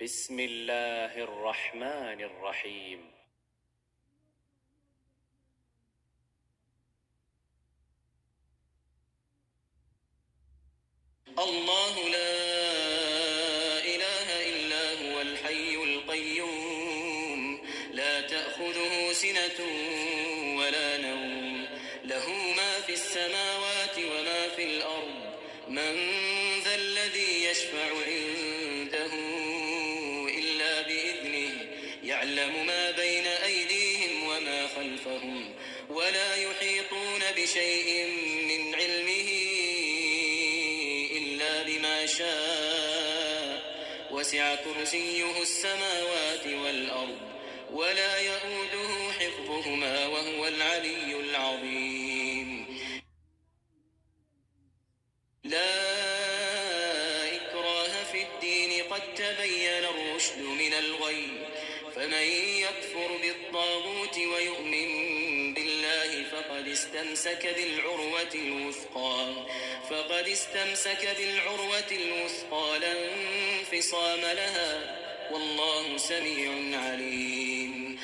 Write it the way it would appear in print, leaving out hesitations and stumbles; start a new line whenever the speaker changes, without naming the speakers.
بسم الله الرحمن الرحيم.
الله لا إله إلا هو الحي القيوم لا تأخذه سنة ولا نوم له ما في السماوات وما في الأرض من ذا الذي يشفع عنده إلا بإذنه يعلم ما بين أيديهم وما خلفهم ولا يحيطون بشيء من علمه إلا بما شاء وسع كرسيه السماوات والأرض ولا يؤوده حفظهما وهو العلي العظيم. لا إكراه في الدين قد تبين الرشد من الغي فمن يكفر بالطاغوت ويؤمن بالله فقد استمسك بالعروة الوثقى لا انفصام لها والله سميع عليم.